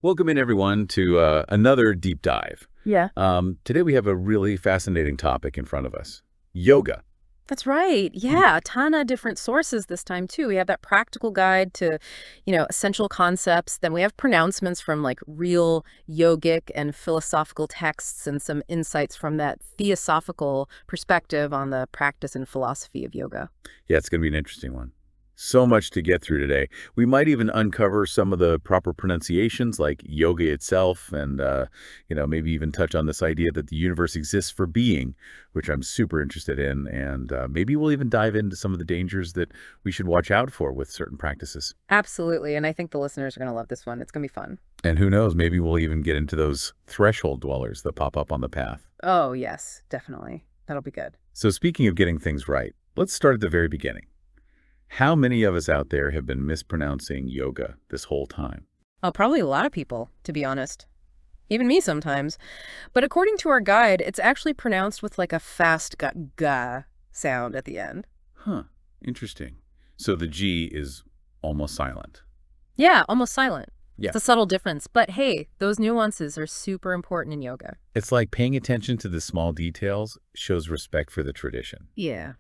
Welcome in, everyone, to another deep dive. Yeah. Today we have a really fascinating topic in front of us. Yoga. That's right. Yeah, a ton of different sources this time too. We have that practical guide to, essential concepts. Then we have pronouncements from like real yogic and philosophical texts and some insights from that theosophical perspective on the practice and philosophy of yoga. Yeah, it's going to be an interesting one. So much to get through today. We might even uncover some of the proper pronunciations like yoga itself and, maybe even touch on this idea that the universe exists for being, which I'm super interested in. And maybe we'll even dive into some of the dangers that we should watch out for with certain practices. Absolutely. And I think the listeners are going to love this one. It's going to be fun. And who knows, maybe we'll even get into those threshold dwellers that pop up on the path. Oh, yes, definitely. That'll be good. So speaking of getting things right, let's start at the very beginning. How many of us out there have been mispronouncing yoga this whole time? Oh, probably a lot of people, to be honest. Even me sometimes. But according to our guide, it's actually pronounced with like a fast ga sound at the end. Huh, interesting. So the G is almost silent. Yeah, almost silent. Yeah. It's a subtle difference. But hey, those nuances are super important in yoga. It's like paying attention to the small details shows respect for the tradition, Yeah.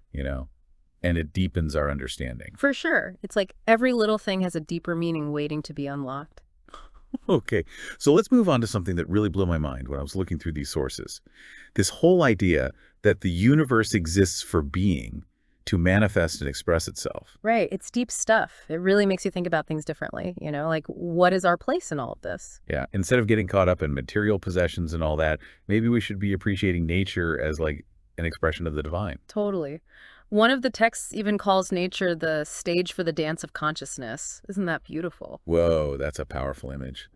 and it deepens our understanding. For sure. It's like every little thing has a deeper meaning waiting to be unlocked. Okay, so let's move on to something that really blew my mind when I was looking through these sources. This whole idea that the universe exists for being, to manifest and express itself. Right. It's deep stuff. It really makes you think about things differently. Like what is our place in all of this? Yeah, instead of getting caught up in material possessions and all that, maybe we should be appreciating nature as like an expression of the divine. Totally. One of the texts even calls nature the stage for the dance of consciousness. Isn't that beautiful? Whoa, that's a powerful image.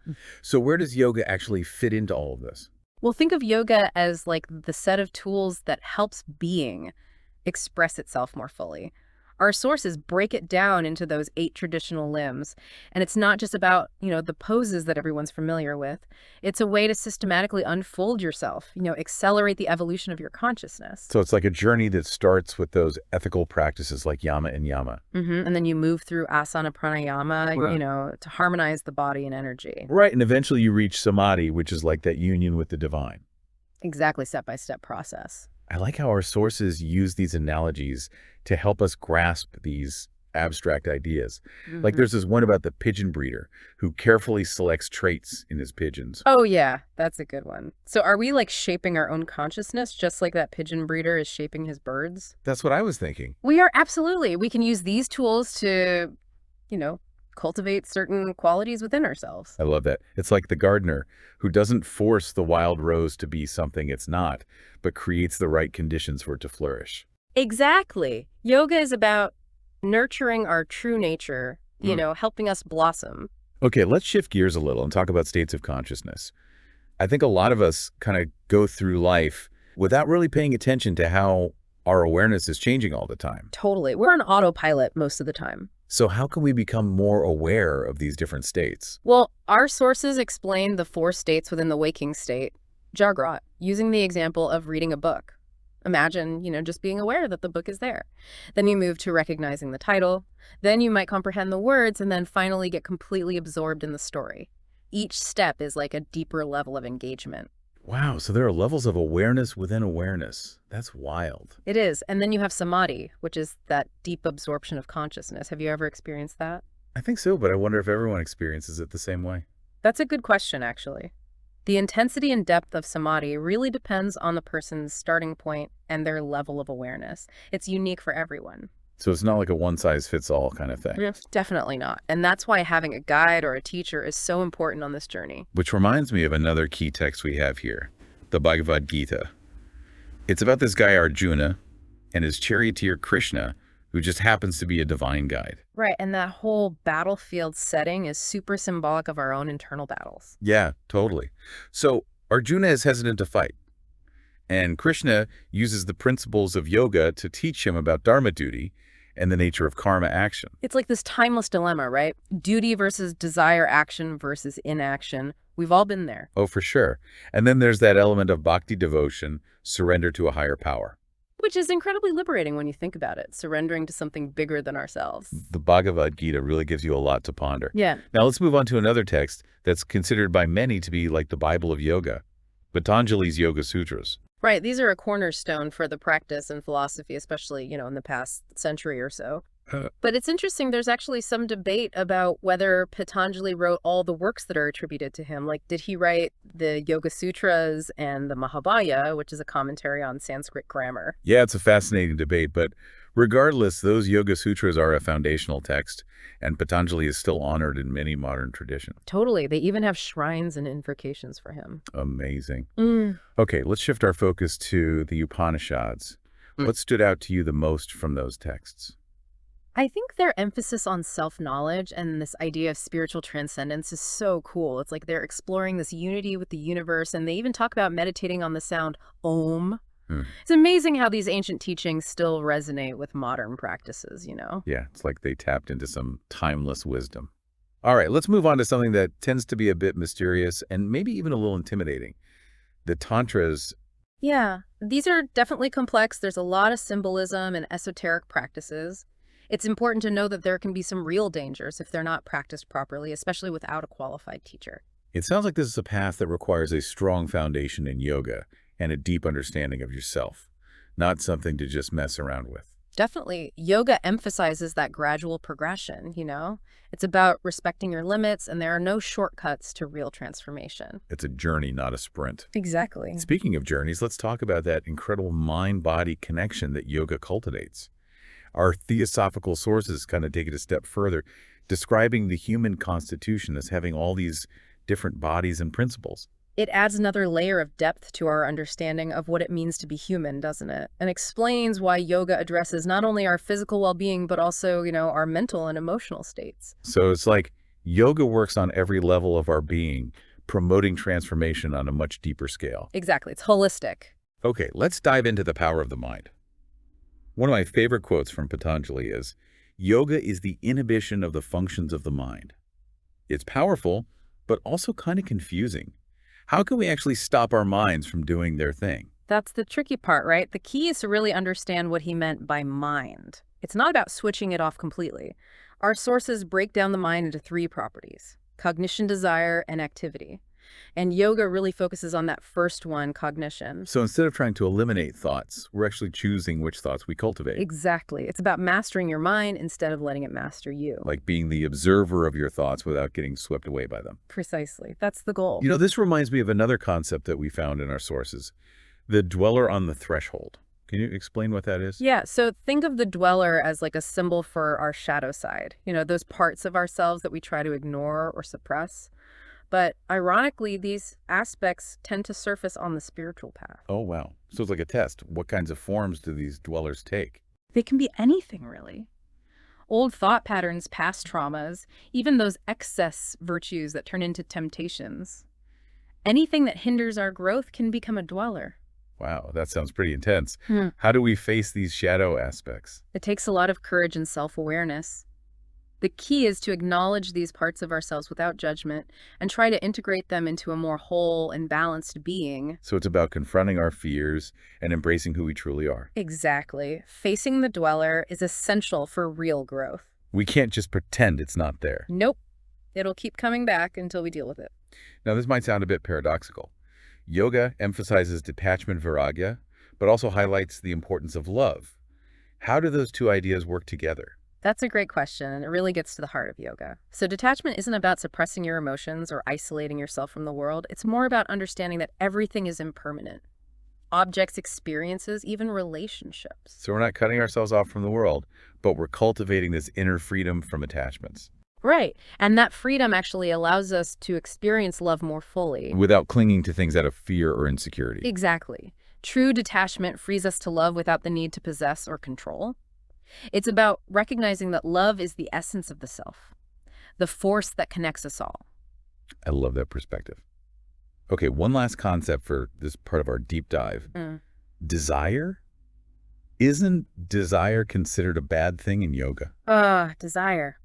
So where does yoga actually fit into all of this? Well, think of yoga as like the set of tools that helps being express itself more fully. Our sources break it down into those 8 traditional limbs. And it's not just about, the poses that everyone's familiar with. It's a way to systematically unfold yourself, accelerate the evolution of your consciousness. So it's like a journey that starts with those ethical practices like yama and yama. And then you move through asana pranayama, Right. to harmonize the body and energy. Right, and eventually you reach samadhi, which is like that union with the divine. Exactly, step-by-step process. I like how our sources use these analogies to help us grasp these abstract ideas. Like there's this one about the pigeon breeder who carefully selects traits in his pigeons. Oh, yeah, that's a good one. So are we like shaping our own consciousness just like that pigeon breeder is shaping his birds? That's what I was thinking. We are absolutely. We can use these tools to, you know, cultivate certain qualities within ourselves. I love that. It's like the gardener who doesn't force the wild rose to be something it's not, but creates the right conditions for it to flourish. Exactly. Yoga is about nurturing our true nature, helping us blossom. Okay, let's shift gears a little and talk about states of consciousness. I think a lot of us kind of go through life without really paying attention to how our awareness is changing all the time. Totally. We're on autopilot most of the time. So how can we become more aware of these different states? Well, our sources explain the 4 states within the waking state, Jagrut, using the example of reading a book. Imagine, just being aware that the book is there. Then you move to recognizing the title. Then you might comprehend the words and then finally get completely absorbed in the story. Each step is like a deeper level of engagement. Wow, so there are levels of awareness within awareness. That's wild. It is. And then you have samadhi, which is that deep absorption of consciousness. Have you ever experienced that? I think so, but I wonder if everyone experiences it the same way. That's a good question, actually. The intensity and depth of samadhi really depends on the person's starting point and their level of awareness. It's unique for everyone. So it's not like a one-size-fits-all kind of thing. Definitely not. And that's why having a guide or a teacher is so important on this journey. Which reminds me of another key text we have here, the Bhagavad Gita. It's about this guy Arjuna and his charioteer Krishna, who just happens to be a divine guide. Right, and that whole battlefield setting is super symbolic of our own internal battles. Yeah, totally. So Arjuna is hesitant to fight, and Krishna uses the principles of yoga to teach him about dharma duty and the nature of karma action. It's like this timeless dilemma, right? Duty versus desire action versus inaction. We've all been there. Oh, for sure. And then there's that element of bhakti devotion, surrender to a higher power. Which is incredibly liberating when you think about it, surrendering to something bigger than ourselves. The Bhagavad Gita really gives you a lot to ponder. Yeah. Now let's move on to another text that's considered by many to be like the Bible of yoga, Patanjali's Yoga Sutras. Right, these are a cornerstone for the practice and philosophy, especially, in the past century or so. Uh, But it's interesting, there's actually some debate about whether Patanjali wrote all the works that are attributed to him. Like, did he write the Yoga Sutras and the Mahabharata, which is a commentary on Sanskrit grammar? yeah, it's a fascinating debate, but regardless, those Yoga Sutras are a foundational text, and Patanjali is still honored in many modern traditions. Totally. They even have shrines and invocations for him. Amazing. Mm. Okay, let's shift our focus to the Upanishads. What stood out to you the most from those texts? I think their emphasis on self-knowledge and this idea of spiritual transcendence is so cool. It's like they're exploring this unity with the universe, and they even talk about meditating on the sound Om. Hmm. It's amazing how these ancient teachings still resonate with modern practices. Yeah, it's like they tapped into some timeless wisdom. All right, let's move on to something that tends to be a bit mysterious and maybe even a little intimidating. The Tantras. Yeah, these are definitely complex. There's a lot of symbolism and esoteric practices. It's important to know that there can be some real dangers if they're not practiced properly, especially without a qualified teacher. It sounds like this is a path that requires a strong foundation in yoga and a deep understanding of yourself, not something to just mess around with. Definitely, yoga emphasizes that gradual progression. It's about respecting your limits, and there are no shortcuts to real transformation. It's a journey, not a sprint. Exactly. Speaking of journeys, let's talk about that incredible mind-body connection that yoga cultivates. Our theosophical sources kind of take it a step further, describing the human constitution as having all these different bodies and principles. It adds another layer of depth to our understanding of what it means to be human, doesn't it? And explains why yoga addresses not only our physical well-being, but also, our mental and emotional states. So it's like yoga works on every level of our being, promoting transformation on a much deeper scale. Exactly. It's holistic. Okay, let's dive into the power of the mind. One of my favorite quotes from Patanjali is, "Yoga is the inhibition of the functions of the mind." It's powerful, but also kind of confusing. How can we actually stop our minds from doing their thing? That's the tricky part, right? The key is to really understand what he meant by mind. It's not about switching it off completely. Our sources break down the mind into three properties: cognition, desire, and activity. And yoga really focuses on that first one, cognition. So instead of trying to eliminate thoughts, we're actually choosing which thoughts we cultivate. Exactly. It's about mastering your mind instead of letting it master you. Like being the observer of your thoughts without getting swept away by them. Precisely. That's the goal. This reminds me of another concept that we found in our sources, the dweller on the threshold. Can you explain what that is? Yeah, so think of the dweller as like a symbol for our shadow side, those parts of ourselves that we try to ignore or suppress. But ironically, these aspects tend to surface on the spiritual path. Oh, wow. So it's like a test. What kinds of forms do these dwellers take? They can be anything, really. Old thought patterns, past traumas, even those excess virtues that turn into temptations. Anything that hinders our growth can become a dweller. Wow, that sounds pretty intense. Hmm. How do we face these shadow aspects? It takes a lot of courage and self-awareness. The key is to acknowledge these parts of ourselves without judgment and try to integrate them into a more whole and balanced being. So it's about confronting our fears and embracing who we truly are. Exactly. Facing the dweller is essential for real growth. We can't just pretend it's not there. Nope. It'll keep coming back until we deal with it. Now, this might sound a bit paradoxical. Yoga emphasizes detachment, vairagya, but also highlights the importance of love. How do those two ideas work together? That's a great question, and it really gets to the heart of yoga. So detachment isn't about suppressing your emotions or isolating yourself from the world. It's more about understanding that everything is impermanent. Objects, experiences, even relationships. So we're not cutting ourselves off from the world, but we're cultivating this inner freedom from attachments. Right. And that freedom actually allows us to experience love more fully. Without clinging to things out of fear or insecurity. Exactly. True detachment frees us to love without the need to possess or control. It's about recognizing that love is the essence of the self, the force that connects us all. I love that perspective. Okay, one last concept for this part of our deep dive. Desire? Isn't desire considered a bad thing in yoga? Desire.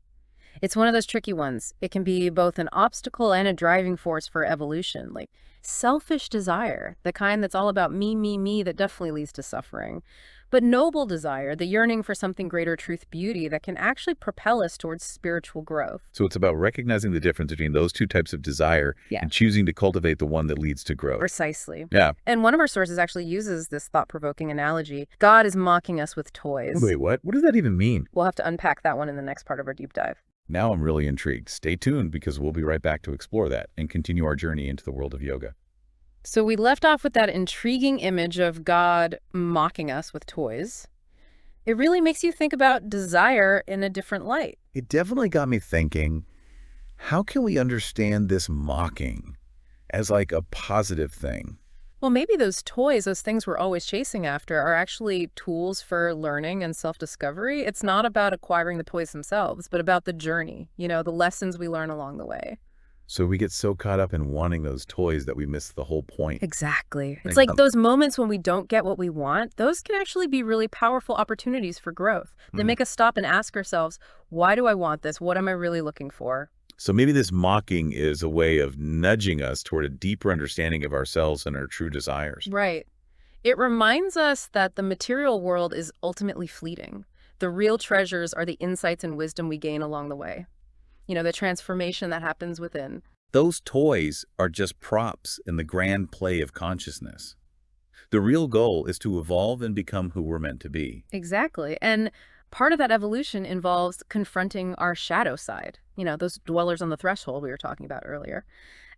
It's one of those tricky ones. It can be both an obstacle and a driving force for evolution. Like selfish desire, the kind that's all about me, that definitely leads to suffering. but noble desire, the yearning for something greater, truth, beauty, that can actually propel us towards spiritual growth. So it's about recognizing the difference between those two types of desire Yeah. and choosing to cultivate the one that leads to growth. Precisely. Yeah. And one of our sources actually uses this thought-provoking analogy. God is mocking us with toys. Wait, what? What does that even mean? We'll have to unpack that one in the next part of our deep dive. Now I'm really intrigued. Stay tuned because we'll be right back to explore that and continue our journey into the world of yoga. So we left off with that intriguing image of God mocking us with toys. It really makes you think about desire in a different light. It definitely got me thinking, how can we understand this mocking as like a positive thing? Well, maybe those toys, those things we're always chasing after, are actually tools for learning and self-discovery. It's not about acquiring the toys themselves, but about the journey, the lessons we learn along the way. So we get so caught up in wanting those toys that we miss the whole point. Exactly. It's And like those moments when we don't get what we want, those can actually be really powerful opportunities for growth. They make us stop and ask ourselves, why do I want this? What am I really looking for? So maybe this mocking is a way of nudging us toward a deeper understanding of ourselves and our true desires. Right. It reminds us that the material world is ultimately fleeting. The real treasures are the insights and wisdom we gain along the way. The transformation that happens within. Those toys are just props in the grand play of consciousness. The real goal is to evolve and become who we're meant to be. Exactly. And part of that evolution involves confronting our shadow side, those dwellers on the threshold we were talking about earlier.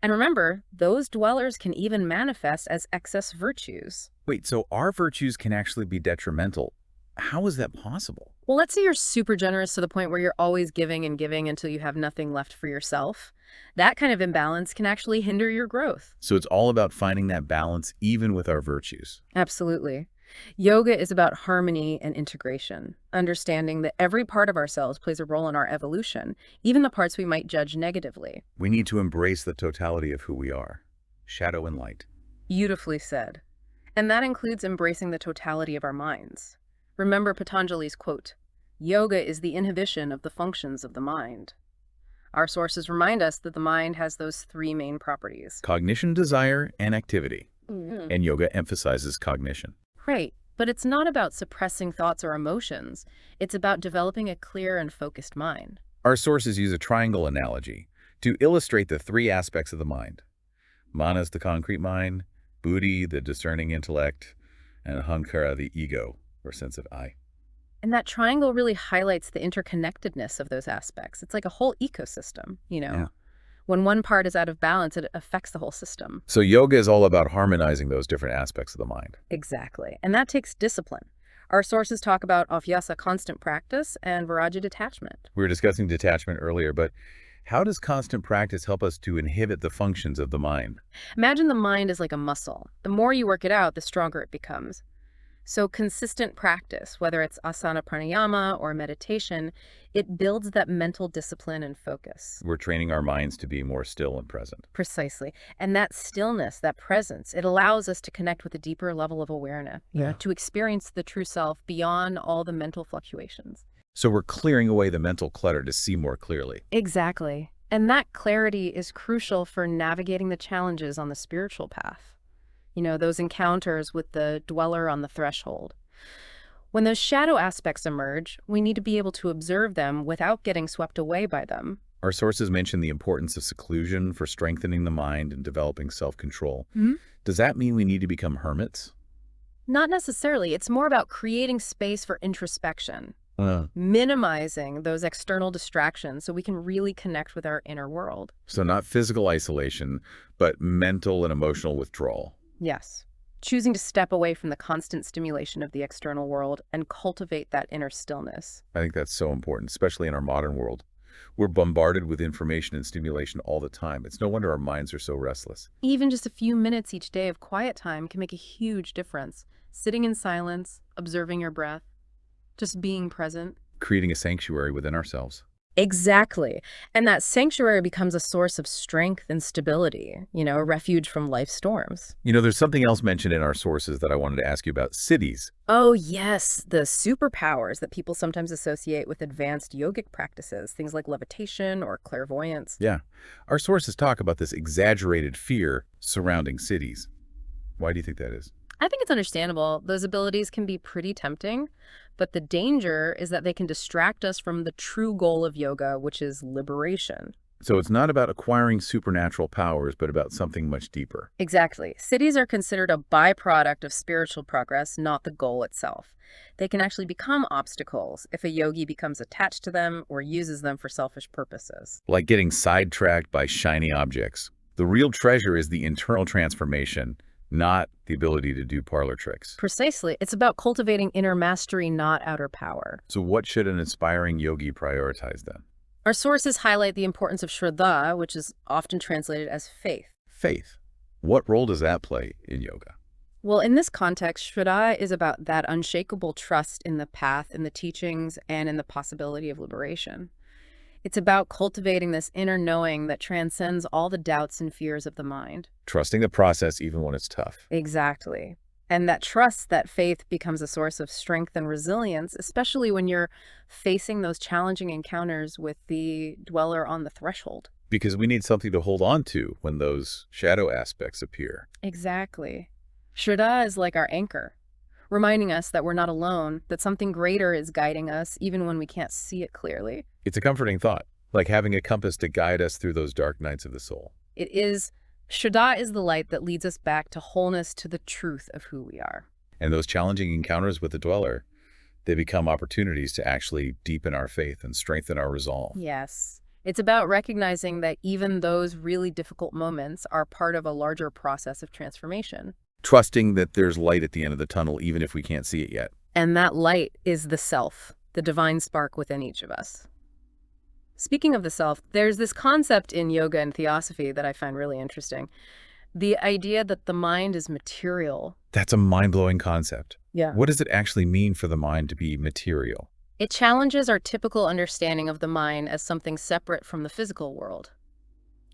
And remember, those dwellers can even manifest as excess virtues. Wait, so our virtues can actually be detrimental. How is that possible? Well, let's say you're super generous to the point where you're always giving and giving until you have nothing left for yourself. That kind of imbalance can actually hinder your growth. So it's all about finding that balance even with our virtues. Absolutely. Yoga is about harmony and integration, understanding that every part of ourselves plays a role in our evolution, even the parts we might judge negatively. We need to embrace the totality of who we are, shadow and light. Beautifully said. And that includes embracing the totality of our minds. Remember Patanjali's quote, "Yoga is the inhibition of the functions of the mind." Our sources remind us that the mind has those three main properties. Cognition, desire, and activity. And yoga emphasizes cognition. Right, but it's not about suppressing thoughts or emotions. It's about developing a clear and focused mind. Our sources use a triangle analogy to illustrate the three aspects of the mind. Manas, the concrete mind, buddhi, the discerning intellect, and ahankara, the ego, or sense of I. And that triangle really highlights the interconnectedness of those aspects. It's like a whole ecosystem, Yeah. When one part is out of balance, it affects the whole system. So yoga is all about harmonizing those different aspects of the mind. Exactly. And that takes discipline. Our sources talk about abhyasa, constant practice, and viraja, detachment. We were discussing detachment earlier, but how does constant practice help us to inhibit the functions of the mind? Imagine the mind is like a muscle. The more you work it out, the stronger it becomes. So consistent practice, whether it's asana pranayama or meditation, it builds that mental discipline and focus. We're training our minds to be more still and present. Precisely. And that stillness, that presence, it allows us to connect with a deeper level of awareness, to experience the true self beyond all the mental fluctuations. So we're clearing away the mental clutter to see more clearly. Exactly. And that clarity is crucial for navigating the challenges on the spiritual path. Those encounters with the dweller on the threshold. When those shadow aspects emerge, we need to be able to observe them without getting swept away by them. Our sources mention the importance of seclusion for strengthening the mind and developing self-control. Does that mean we need to become hermits? Not necessarily. It's more about creating space for introspection, minimizing those external distractions so we can really connect with our inner world. So not physical isolation, but mental and emotional withdrawal. Yes. Choosing to step away from the constant stimulation of the external world and cultivate that inner stillness. I think that's so important, especially in our modern world. We're bombarded with information and stimulation all the time. It's no wonder our minds are so restless. Even just a few minutes each day of quiet time can make a huge difference. Sitting in silence, observing your breath, just being present. Creating a sanctuary within ourselves. Exactly. And that sanctuary becomes a source of strength and stability, a refuge from life's storms. There's something else mentioned in our sources that I wanted to ask you about. Cities. Oh, yes. The superpowers that people sometimes associate with advanced yogic practices, things like levitation or clairvoyance. Yeah. Our sources talk about this exaggerated fear surrounding cities. Why do you think that is? I think it's understandable. Those abilities can be pretty tempting, but the danger is that they can distract us from the true goal of yoga, which is liberation. So it's not about acquiring supernatural powers, but about something much deeper. Exactly. Cities are considered a byproduct of spiritual progress, not the goal itself. They can actually become obstacles if a yogi becomes attached to them or uses them for selfish purposes. Like getting sidetracked by shiny objects. The real treasure is the internal transformation, not the ability to do parlor tricks. Precisely. It's about cultivating inner mastery, not outer power. So what should an aspiring yogi prioritize then? Our sources highlight the importance of Shraddha, which is often translated as faith. Faith. What role does that play in yoga? Well, in this context, Shraddha is about that unshakable trust in the path, in the teachings, and in the possibility of liberation. It's about cultivating this inner knowing that transcends all the doubts and fears of the mind. Trusting the process even when it's tough. Exactly. And that trust, that faith becomes a source of strength and resilience, especially when you're facing those challenging encounters with the dweller on the threshold. Because we need something to hold on to when those shadow aspects appear. Exactly. Shraddha is like our anchor, reminding us that we're not alone, that something greater is guiding us even when we can't see it clearly. It's a comforting thought, like having a compass to guide us through those dark nights of the soul. It is, Shraddha is the light that leads us back to wholeness, to the truth of who we are. And those challenging encounters with the dweller, they become opportunities to actually deepen our faith and strengthen our resolve. Yes. It's about recognizing that even those really difficult moments are part of a larger process of transformation. Trusting that there's light at the end of the tunnel, even if we can't see it yet. And that light is the self, the divine spark within each of us. Speaking of the self, there's this concept in yoga and theosophy that I find really interesting. The idea that the mind is material. That's a mind-blowing concept. Yeah. What does it actually mean for the mind to be material? It challenges our typical understanding of the mind as something separate from the physical world.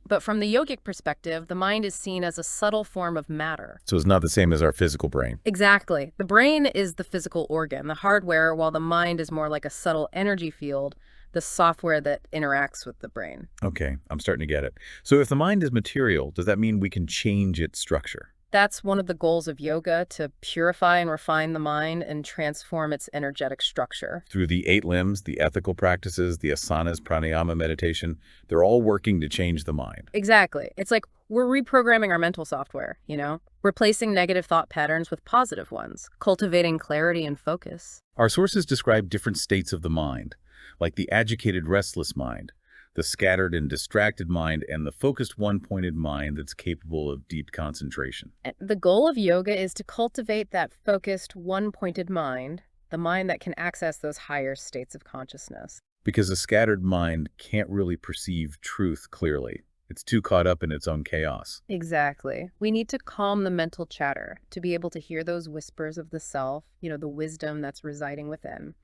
But from the yogic perspective, the mind is seen as a subtle form of matter. So it's not the same as our physical brain. Exactly. The brain is the physical organ, the hardware, while the mind is more like a subtle energy field, the software that interacts with the brain. Okay, I'm starting to get it. So if the mind is material, does that mean we can change its structure? That's one of the goals of yoga, to purify and refine the mind and transform its energetic structure. Through the 8 limbs, the ethical practices, the asanas, pranayama, meditation, they're all working to change the mind. Exactly. It's like we're reprogramming our mental software, replacing negative thought patterns with positive ones, cultivating clarity and focus. Our sources describe different states of the mind, like the agitated, restless mind, the scattered and distracted mind, and the focused, one-pointed mind that's capable of deep concentration. And the goal of yoga is to cultivate that focused, one-pointed mind, the mind that can access those higher states of consciousness. Because a scattered mind can't really perceive truth clearly. It's too caught up in its own chaos. Exactly. We need to calm the mental chatter to be able to hear those whispers of the self, the wisdom that's residing within.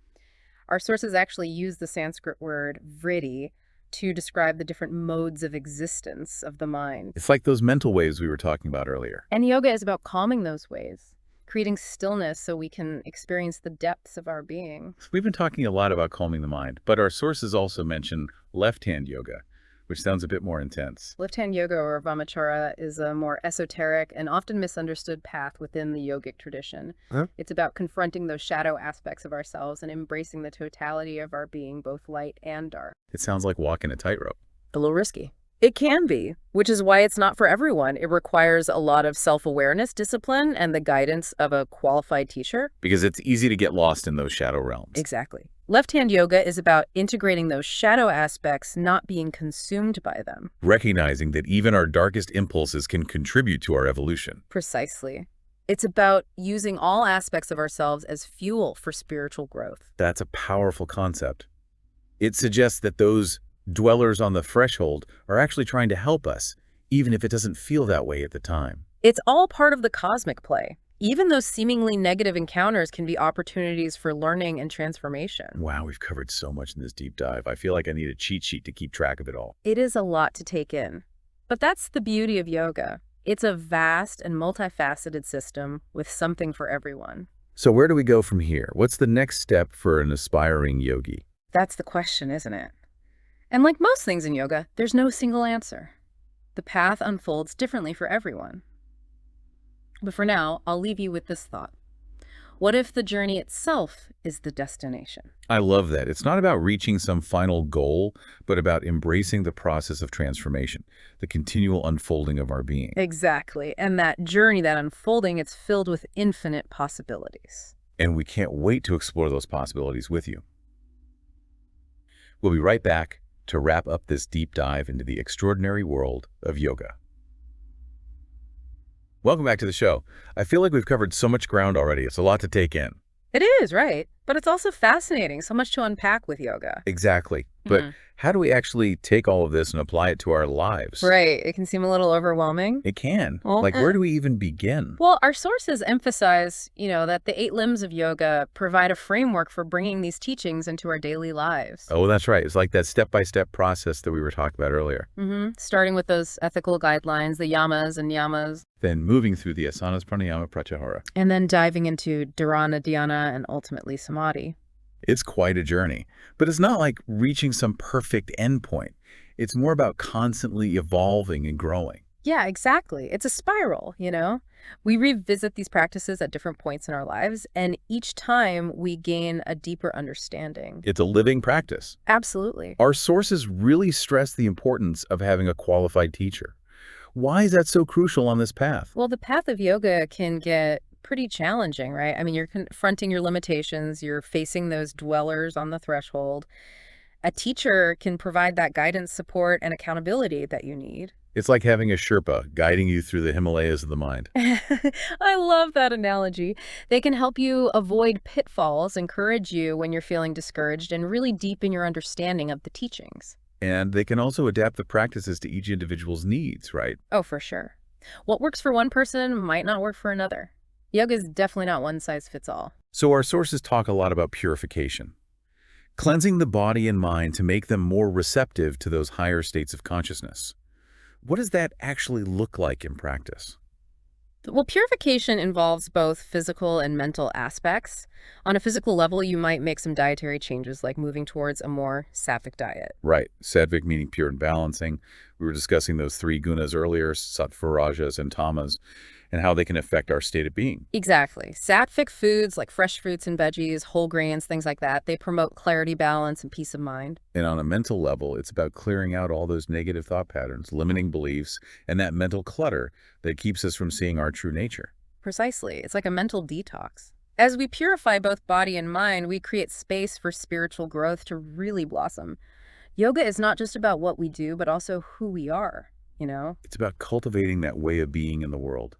Our sources actually use the Sanskrit word vritti to describe the different modes of existence of the mind. It's like those mental waves we were talking about earlier. And yoga is about calming those waves, creating stillness so we can experience the depths of our being. We've been talking a lot about calming the mind, but our sources also mention left-hand yoga, which sounds a bit more intense. Left-hand yoga, or Vamachara, is a more esoteric and often misunderstood path within the yogic tradition. Huh? It's about confronting those shadow aspects of ourselves and embracing the totality of our being, both light and dark. It sounds like walking a tightrope. A little risky. It can be, which is why it's not for everyone. It requires a lot of self-awareness, discipline, and the guidance of a qualified teacher. Because it's easy to get lost in those shadow realms. Exactly. Left-hand yoga is about integrating those shadow aspects, not being consumed by them. Recognizing that even our darkest impulses can contribute to our evolution. Precisely. It's about using all aspects of ourselves as fuel for spiritual growth. That's a powerful concept. It suggests that those dwellers on the threshold are actually trying to help us, even if it doesn't feel that way at the time. It's all part of the cosmic play. Even those seemingly negative encounters can be opportunities for learning and transformation. Wow, we've covered so much in this deep dive. I feel like I need a cheat sheet to keep track of it all. It is a lot to take in. But that's the beauty of yoga. It's a vast and multifaceted system with something for everyone. So where do we go from here? What's the next step for an aspiring yogi? That's the question, isn't it? And like most things in yoga, there's no single answer. The path unfolds differently for everyone. But for now, I'll leave you with this thought. What if the journey itself is the destination? I love that. It's not about reaching some final goal, but about embracing the process of transformation, the continual unfolding of our being. Exactly. And that journey, that unfolding, it's filled with infinite possibilities. And we can't wait to explore those possibilities with you. We'll be right back to wrap up this deep dive into the extraordinary world of yoga. Welcome back to the show. I feel like we've covered so much ground already. It's a lot to take in. It is, right? But it's also fascinating. So much to unpack with yoga. Exactly. But how do we actually take all of this and apply it to our lives? Right. It can seem a little overwhelming. It can. Well, Like, where do we even begin? Well, our sources emphasize, that the 8 limbs of yoga provide a framework for bringing these teachings into our daily lives. Oh, that's right. It's like that step-by-step process that we were talking about earlier. Starting with those ethical guidelines, the yamas and niyamas. Then moving through the asanas, pranayama, pratyahara. And then diving into dharana, dhyana, and ultimately samadhi. It's quite a journey. But it's not like reaching some perfect endpoint. It's more about constantly evolving and growing. Yeah, exactly. It's a spiral, We revisit these practices at different points in our lives, and each time we gain a deeper understanding. It's a living practice. Absolutely. Our sources really stress the importance of having a qualified teacher. Why is that so crucial on this path? Well, the path of yoga can get pretty challenging, right? I mean, you're confronting your limitations, you're facing those dwellers on the threshold. A teacher can provide that guidance, support, and accountability that you need. It's like having a Sherpa guiding you through the Himalayas of the mind. I love that analogy. They can help you avoid pitfalls, encourage you when you're feeling discouraged, and really deepen your understanding of the teachings. And they can also adapt the practices to each individual's needs, right? Oh, for sure. What works for one person might not work for another. Yoga is definitely not one size fits all. So our sources talk a lot about purification, cleansing the body and mind to make them more receptive to those higher states of consciousness. What does that actually look like in practice? Well, purification involves both physical and mental aspects. On a physical level, you might make some dietary changes like moving towards a more sattvic diet. Right. Sattvic meaning pure and balancing. We were discussing those 3 gunas earlier, sattva, rajas, and tamas, and how they can affect our state of being. Exactly. Sattvic foods like fresh fruits and veggies, whole grains, things like that, they promote clarity, balance, and peace of mind. And on a mental level, it's about clearing out all those negative thought patterns, limiting beliefs, and that mental clutter that keeps us from seeing our true nature. Precisely. It's like a mental detox. As we purify both body and mind, we create space for spiritual growth to really blossom. Yoga is not just about what we do, but also who we are, It's about cultivating that way of being in the world,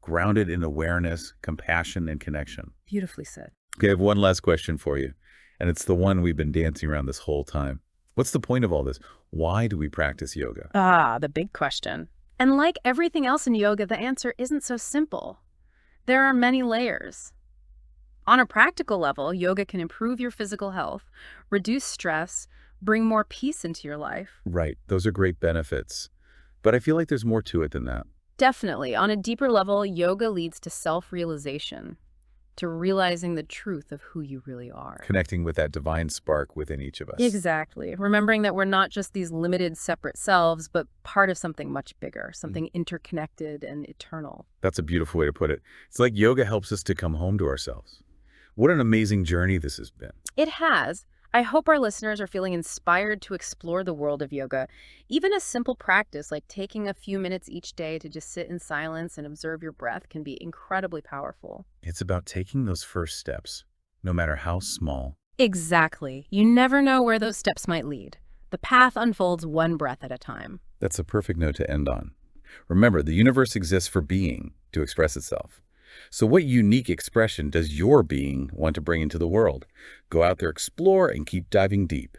grounded in awareness, compassion, and connection. Beautifully said. Okay, I have one last question for you, and it's the one we've been dancing around this whole time. What's the point of all this? Why do we practice yoga? Ah, the big question. And like everything else in yoga, the answer isn't so simple. There are many layers. On a practical level, yoga can improve your physical health, reduce stress, bring more peace into your life. Right, those are great benefits. But I feel like there's more to it than that. Definitely. On a deeper level, yoga leads to self-realization, to realizing the truth of who you really are. Connecting with that divine spark within each of us. Exactly. Remembering that we're not just these limited, separate selves, but part of something much bigger, something interconnected and eternal. That's a beautiful way to put it. It's like yoga helps us to come home to ourselves. What an amazing journey this has been. It has. I hope our listeners are feeling inspired to explore the world of yoga. Even a simple practice like taking a few minutes each day to just sit in silence and observe your breath can be incredibly powerful. It's about taking those first steps, no matter how small. Exactly. You never know where those steps might lead. The path unfolds one breath at a time. That's a perfect note to end on. Remember, the universe exists for being, to express itself. So what unique expression does your being want to bring into the world? Go out there, explore, and keep diving deep.